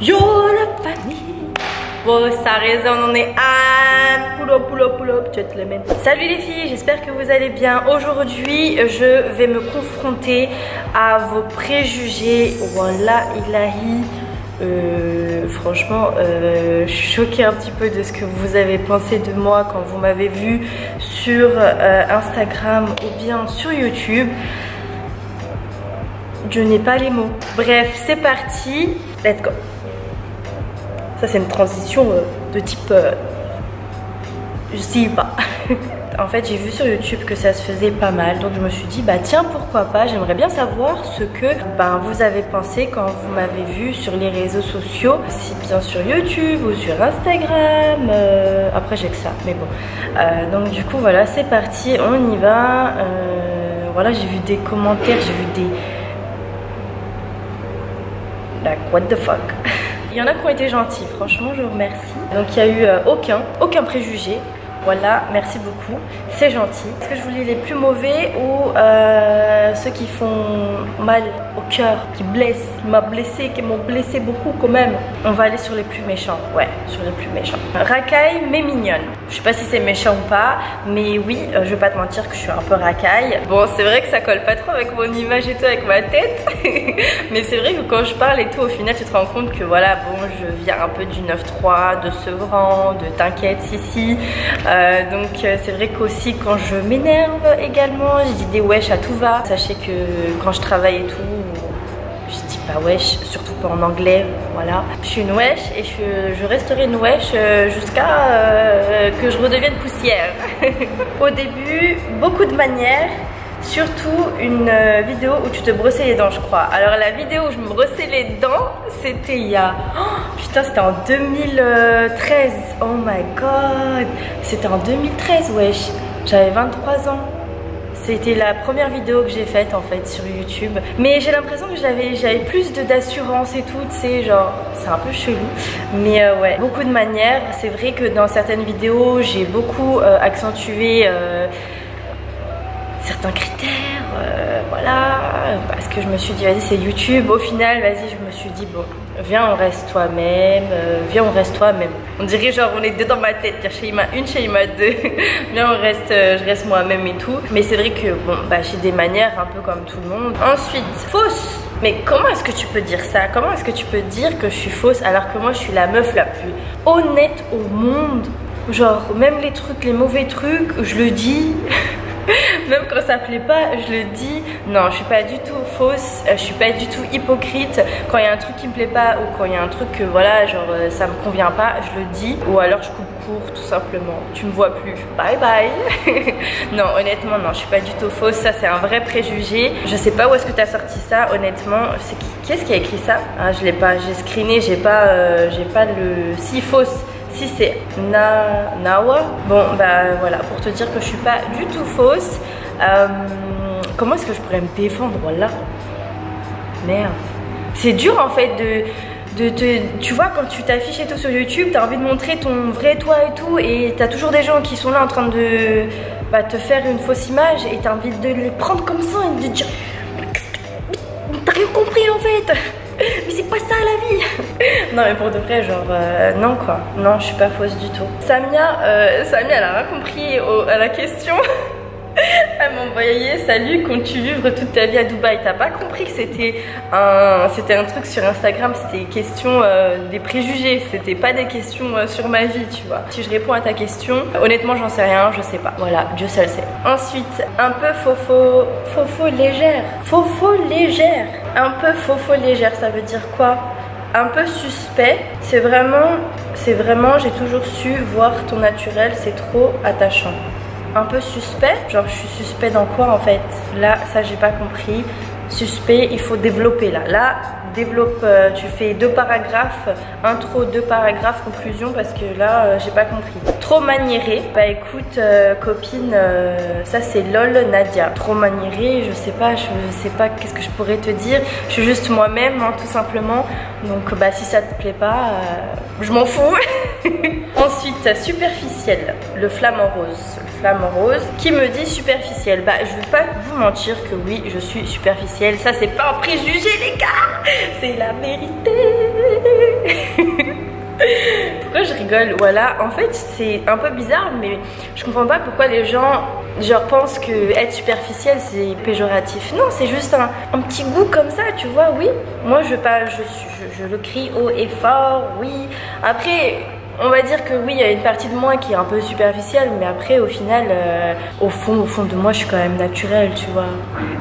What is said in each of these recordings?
Yo la famille. Bon, ça résonne, on est à pull up, gentlemen. Salut les filles, j'espère que vous allez bien. Aujourd'hui, je vais me confronter à vos préjugés. Voilà, ilahi. Franchement, je suis choquée un petit peu de ce que vous avez pensé de moi quand vous m'avez vu sur Instagram ou bien sur YouTube. Je n'ai pas les mots. Bref, c'est parti. Let's go. Ça, c'est une transition de type... je sais pas. En fait, j'ai vu sur YouTube que ça se faisait pas mal. Donc, je me suis dit, bah tiens, pourquoi pas. J'aimerais bien savoir ce que vous avez pensé quand vous m'avez vu sur les réseaux sociaux. Si bien sur YouTube ou sur Instagram. Après, j'ai que ça, mais bon. Donc, du coup, voilà, c'est parti. On y va. Voilà, j'ai vu des commentaires. J'ai vu des... Like, what the fuck. Il y en a qui ont été gentils, franchement je vous remercie. Donc il n'y a eu aucun préjugé. Voilà, merci beaucoup, c'est gentil. Est-ce que je vous lis les plus mauvais ou ceux qui font mal au cœur, qui blessent, qui m'ont blessé beaucoup quand même? On va aller sur les plus méchants, ouais, sur les plus méchants. Racaille mais mignonne. Je sais pas si c'est méchant ou pas, mais oui, je vais pas te mentir que je suis un peu racaille. Bon, c'est vrai que ça colle pas trop avec mon image et tout, avec ma tête. Mais c'est vrai que quand je parle et tout, au final, tu te rends compte que voilà, bon, je viens un peu du 9-3, de Sevran, de T'inquiète, si. Donc c'est vrai qu'aussi quand je m'énerve également, je dis des wesh à tout va. Sachez que quand je travaille et tout, je dis pas wesh, surtout pas en anglais, voilà. Je suis une wesh et je resterai une wesh jusqu'à que je redevienne poussière. Au début, beaucoup de manières. Surtout une vidéo où tu te brossais les dents, je crois. Alors la vidéo où je me brossais les dents, c'était il y a... Oh, putain, c'était en 2013. Oh my god. C'était en 2013, wesh. J'avais 23 ans. C'était la première vidéo que j'ai faite en fait sur YouTube. Mais j'ai l'impression que j'avais plus d'assurance et tout, tu sais, genre, c'est un peu chelou. Mais ouais, beaucoup de manières. C'est vrai que dans certaines vidéos, j'ai beaucoup accentué... certains critères, voilà, parce que je me suis dit vas-y c'est YouTube. Au final, vas-y, je me suis dit bon, viens on reste toi-même, viens on reste toi-même. On dirait genre on est deux dans ma tête, Shaima 1, Shaima 2. Viens on reste, je reste moi-même et tout. Mais c'est vrai que bon, j'ai des manières un peu comme tout le monde. Ensuite, fausse. Mais comment est-ce que tu peux dire ça? Comment est-ce que tu peux dire que je suis fausse alors que moi je suis la meuf la plus honnête au monde? Genre même les trucs, les mauvais trucs, je le dis. Même quand ça plaît pas, je le dis. Non, je suis pas du tout fausse, je suis pas du tout hypocrite. Quand il y a un truc qui me plaît pas ou quand il y a un truc que voilà, genre ça me convient pas, je le dis. Ou alors je coupe court tout simplement. Tu me vois plus, bye bye. Non, honnêtement, non, je suis pas du tout fausse. Ça, c'est un vrai préjugé. Je sais pas où est-ce que tu as sorti ça, honnêtement. C'est qui est-ce qui a écrit ça? Ah, je l'ai pas, j'ai screené, j'ai pas le... Si, fausse. Si c'est Nawa, bon voilà, pour te dire que je suis pas du tout fausse. Comment est-ce que je pourrais me défendre? Voilà. Merde. C'est dur en fait tu vois, quand tu t'affiches et tout sur YouTube, t'as envie de montrer ton vrai toi et tout, et t'as toujours des gens qui sont là en train de te faire une fausse image, et t'as envie de les prendre comme ça et de dire t'as rien compris en fait. Mais c'est pas ça la vie. Non mais pour de vrai, genre non quoi. Non, je suis pas fausse du tout. Samia, elle a rien compris à la question. Elle m'a envoyé salut, comptes-tu vivre toute ta vie à Dubaï? T'as pas compris que c'était un truc sur Instagram, c'était question des préjugés, c'était pas des questions sur ma vie, tu vois. Si je réponds à ta question, honnêtement j'en sais rien, je sais pas. Voilà, Dieu seul sait. Ensuite, un peu faux légère. Faux légère. Un peu faux légère, ça veut dire quoi? Un peu suspect. C'est vraiment, j'ai toujours su voir ton naturel, c'est trop attachant. Un peu suspect, genre je suis suspect dans quoi en fait? Là, ça j'ai pas compris. Suspect, il faut développer là. Là, développe, tu fais 2 paragraphes, intro, 2 paragraphes, conclusion, parce que là, j'ai pas compris. Trop maniéré, bah écoute, copine, ça c'est lol Nadia. Trop maniéré, je sais pas qu'est-ce que je pourrais te dire. Je suis juste moi-même, hein, tout simplement. Donc si ça te plaît pas, je m'en fous. Ensuite, superficiel, le flamant rose. flammes roses qui me dit superficielle. Bah je vais pas vous mentir que oui je suis superficielle. Ça c'est pas un préjugé les gars, c'est la vérité. Pourquoi je rigole? Voilà, en fait c'est un peu bizarre mais je comprends pas pourquoi les gens genre pensent que être superficielle c'est péjoratif. Non, c'est juste un petit goût comme ça, tu vois. Oui, moi je le crie haut et fort, oui. Après on va dire que oui, il y a une partie de moi qui est un peu superficielle, mais après au final, au fond de moi je suis quand même naturelle, tu vois.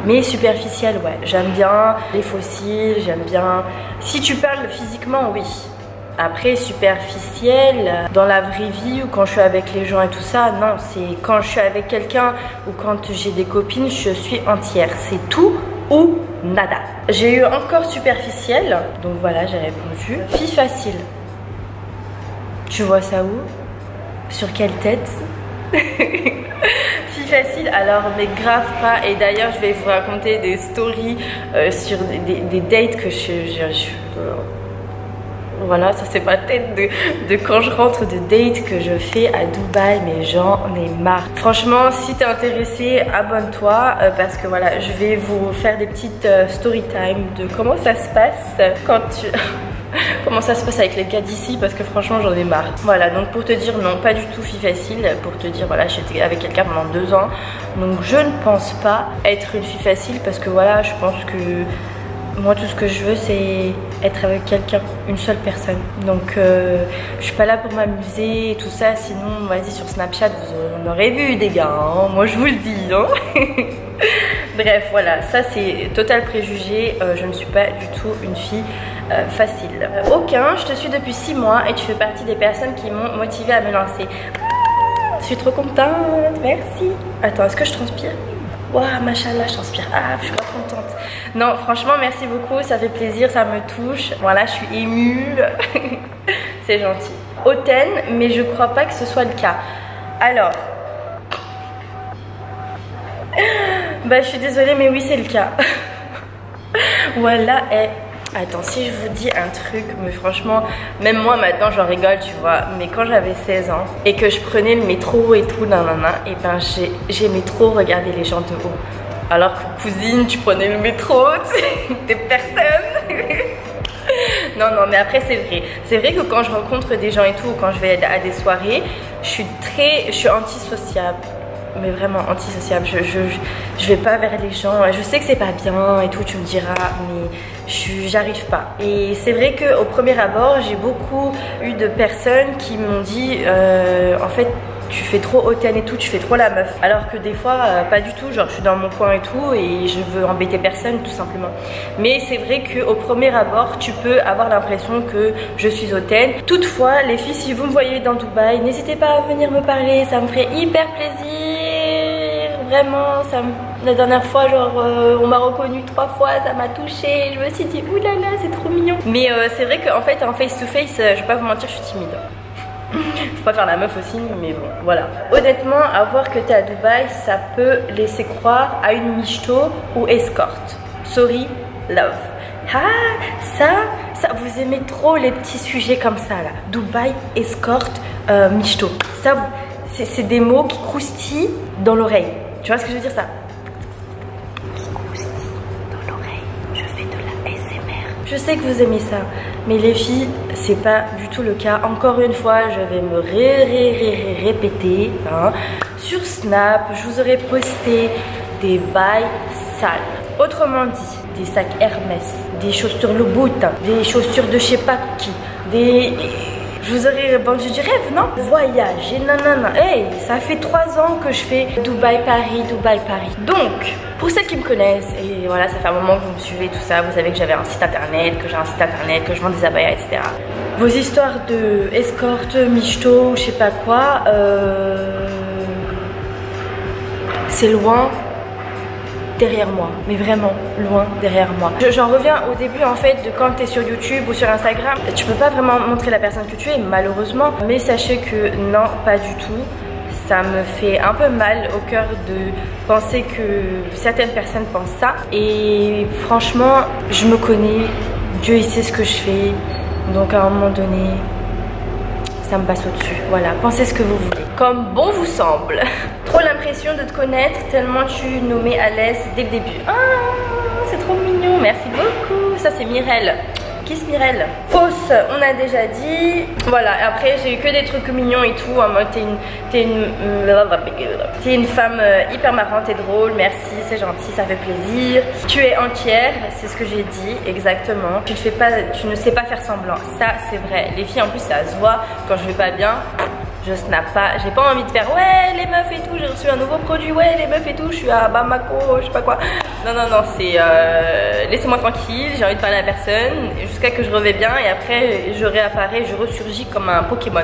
Mais superficielle, ouais, j'aime bien les fossiles, j'aime bien... Si tu parles physiquement, oui. Après superficielle, dans la vraie vie ou quand je suis avec les gens et tout ça, non, c'est quand je suis avec quelqu'un ou quand j'ai des copines, je suis entière. C'est tout ou nada. J'ai eu encore superficielle, donc voilà, j'ai répondu. Fille facile. Tu vois ça où? Sur quelle tête? Fille facile, alors mais grave pas. Et d'ailleurs je vais vous raconter des stories sur des dates que voilà, ça c'est ma tête de quand je rentre de date que je fais à Dubaï, mais j'en ai marre. Franchement, si t'es intéressé, abonne-toi parce que voilà, je vais vous faire des petites story time de comment ça se passe quand tu... comment ça se passe avec les gars d'ici parce que franchement j'en ai marre. Voilà, donc pour te dire non, pas du tout fille facile. Pour te dire voilà, j'étais avec quelqu'un pendant 2 ans, donc je ne pense pas être une fille facile parce que voilà, je pense que moi tout ce que je veux c'est être avec quelqu'un, une seule personne. Donc je suis pas là pour m'amuser et tout ça, sinon vas-y sur Snapchat vous en aurez vu des gars, hein, moi je vous le dis hein. Bref voilà, ça c'est total préjugé, je ne suis pas du tout une fille facile. Aucun, je te suis depuis 6 mois et tu fais partie des personnes qui m'ont motivée à me lancer. Je suis trop contente, merci. Attends, est-ce que je transpire? Waouh, machallah, je transpire. Ah, je suis grave contente. Non, franchement, merci beaucoup, ça fait plaisir, ça me touche. Voilà, je suis émue. C'est gentil. Hautaine, mais je crois pas que ce soit le cas. Alors, bah, je suis désolée, mais oui, c'est le cas. Voilà, et... Attends, si je vous dis un truc, mais franchement, même moi maintenant j'en rigole, tu vois. Mais quand j'avais 16 ans et que je prenais le métro et tout, nanana, et ben j'aimais trop regarder les gens de haut. Alors que cousine, tu prenais le métro, t'es personne. Non, non, mais après c'est vrai. C'est vrai que quand je rencontre des gens et tout, quand je vais à des soirées, je suis antisociable. Mais vraiment antisociable, je vais pas vers les gens, je sais que c'est pas bien et tout, tu me diras, mais j'arrive pas. Et c'est vrai qu'au premier abord, j'ai beaucoup eu de personnes qui m'ont dit en fait tu fais trop hautaine et tout, tu fais trop la meuf. Alors que des fois pas du tout, genre je suis dans mon coin et tout et je veux embêter personne tout simplement. Mais c'est vrai qu'au premier abord tu peux avoir l'impression que je suis hautaine. Toutefois les filles, si vous me voyez dans Dubaï, n'hésitez pas à venir me parler, ça me ferait hyper plaisir. Vraiment, la dernière fois, genre, on m'a reconnue 3 fois, ça m'a touchée. Je me suis dit, oulala, c'est trop mignon. Mais c'est vrai qu'en fait, en face-to-face, je vais pas vous mentir, je suis timide. Faut pas faire la meuf aussi, mais bon, voilà. Honnêtement, à voir que t'es à Dubaï, ça peut laisser croire à une michto ou escorte. Sorry, love. Ah, ça, vous aimez trop les petits sujets comme ça, là. Dubaï, escorte, michto. Ça, c'est des mots qui croustillent dans l'oreille. Tu vois ce que je veux dire, ça? Qui croustille dans l'oreille. Je fais de la ASMR. Je sais que vous aimez ça, mais les filles, c'est pas du tout le cas. Encore une fois, je vais me répéter. Hein. Sur Snap, je vous aurais posté des bails sales. Autrement dit, des sacs Hermès, des chaussures Louboutin, des chaussures de je sais pas qui, Je vous aurais vendu du rêve, non? Voyager, nanana. Hey, ça fait 3 ans que je fais Dubaï-Paris, Dubaï-Paris. Donc, pour celles qui me connaissent, et voilà, ça fait un moment que vous me suivez, tout ça, vous savez que j'avais un site internet, que j'ai un site internet, que je vends des abayas, etc. Vos histoires de escorte, michto, je sais pas quoi, c'est loin derrière moi, mais vraiment loin derrière moi. J'en reviens au début en fait de quand tu es sur YouTube ou sur Instagram, tu peux pas vraiment montrer la personne que tu es malheureusement, mais sachez que non, pas du tout. Ça me fait un peu mal au cœur de penser que certaines personnes pensent ça. Et franchement, je me connais, Dieu il sait ce que je fais, donc à un moment donné, ça me passe au-dessus. Voilà, pensez ce que vous voulez, comme bon vous semble. Trop l'impression de te connaître tellement tu nous mets à l'aise dès le début. Ah, c'est trop mignon, merci beaucoup. Ça c'est Mirelle. Kiss Mirelle. Fausse, on a déjà dit. Voilà, après j'ai eu que des trucs mignons et tout. En mode t'es une femme hyper marrante et drôle. Merci, c'est gentil, ça fait plaisir. Tu es entière, c'est ce que j'ai dit exactement. Tu ne sais pas faire semblant. Ça c'est vrai. Les filles en plus ça se voit quand je vais pas bien. Je snap pas, j'ai pas envie de faire ouais les meufs et tout, j'ai reçu un nouveau produit, ouais les meufs et tout, je suis à Bamako, je sais pas quoi. Non non non, c'est laissez-moi tranquille, j'ai envie de parler à personne jusqu'à que je revienne bien et après je réapparais, je ressurgis comme un Pokémon.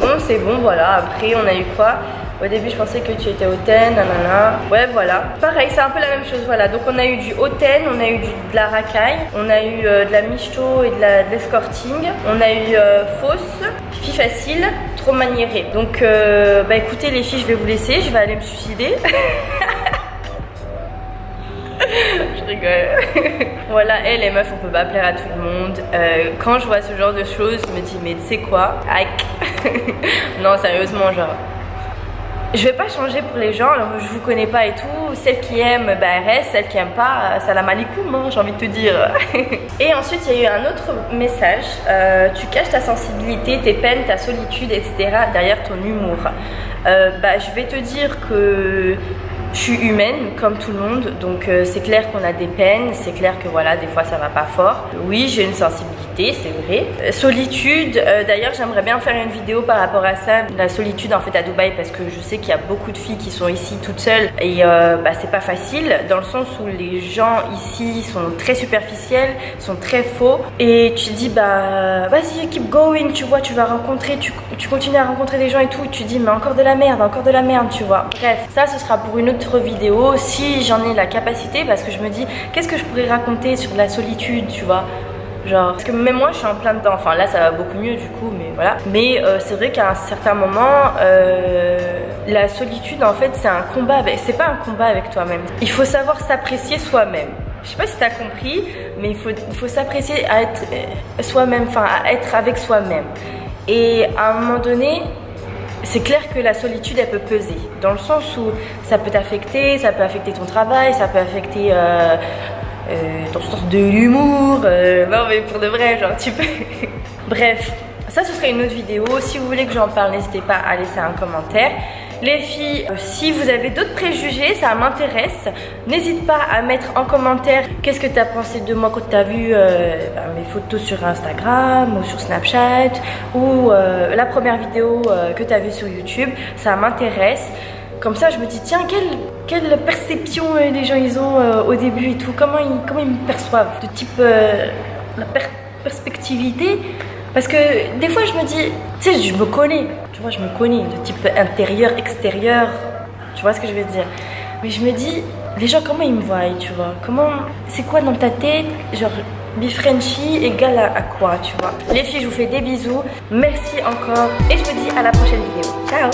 Bon c'est bon, voilà. Après on a eu quoi? Au début je pensais que tu étais hautaine, nanana. Ouais voilà, pareil c'est un peu la même chose, voilà. Donc on a eu du hautaine, on a eu de la racaille, on a eu de la michto et de l'escorting, on a eu fausse, fille facile, trop maniérée. Donc bah écoutez les filles, je vais vous laisser, je vais aller me suicider. Je rigole. Voilà, et les meufs on peut pas plaire à tout le monde. Quand je vois ce genre de choses, je me dis mais tu sais quoi, non sérieusement genre je vais pas changer pour les gens, alors je vous connais pas et tout. Celles qui aiment, bah elles restent, celles qui aiment pas, salam alaikum, hein, j'ai envie de te dire. Et ensuite il y a eu un autre message, tu caches ta sensibilité, tes peines, ta solitude, etc. derrière ton humour. Bah je vais te dire que je suis humaine comme tout le monde, donc c'est clair qu'on a des peines, c'est clair que voilà des fois ça va pas fort. Oui j'ai une sensibilité, c'est vrai. Solitude, d'ailleurs j'aimerais bien faire une vidéo par rapport à ça, la solitude en fait à Dubaï, parce que je sais qu'il y a beaucoup de filles qui sont ici toutes seules et bah c'est pas facile dans le sens où les gens ici sont très superficiels, sont très faux et tu te dis bah vas-y keep going, tu vois, tu vas rencontrer, tu continues à rencontrer des gens et tout, tu te dis mais encore de la merde tu vois. Bref, ça ce sera pour une autre vidéo si j'en ai la capacité, parce que je me dis qu'est-ce que je pourrais raconter sur la solitude, tu vois, genre parce que même moi je suis en plein dedans, enfin là ça va beaucoup mieux du coup, mais voilà. Mais c'est vrai qu'à un certain moment la solitude en fait c'est un combat avec, c'est pas un combat avec toi-même, il faut savoir s'apprécier soi-même. Je sais pas si t'as compris, mais il faut s'apprécier à être soi-même, enfin à être avec soi-même. Et à un moment donné c'est clair que la solitude elle peut peser, dans le sens où ça peut t'affecter, ça peut affecter ton travail, ça peut affecter ton sens de l'humour, non mais pour de vrai genre tu peux. Bref, ça ce serait une autre vidéo, si vous voulez que j'en parle n'hésitez pas à laisser un commentaire. Les filles, si vous avez d'autres préjugés, ça m'intéresse. N'hésite pas à mettre en commentaire qu'est-ce que tu as pensé de moi quand tu as vu mes photos sur Instagram ou sur Snapchat ou la première vidéo que tu as vue sur YouTube. Ça m'intéresse. Comme ça, je me dis, tiens, quelle perception les gens ils ont au début et tout. Comment ils me perçoivent, de type la perspectivité. Parce que des fois je me dis, tu sais, je me connais, tu vois, je me connais, de type intérieur, extérieur, tu vois ce que je veux dire. Mais je me dis, les gens comment ils me voient, tu vois, comment, c'est quoi dans ta tête, genre, Bifrenchie égale à quoi, tu vois. Les filles, je vous fais des bisous, merci encore, et je vous dis à la prochaine vidéo. Ciao.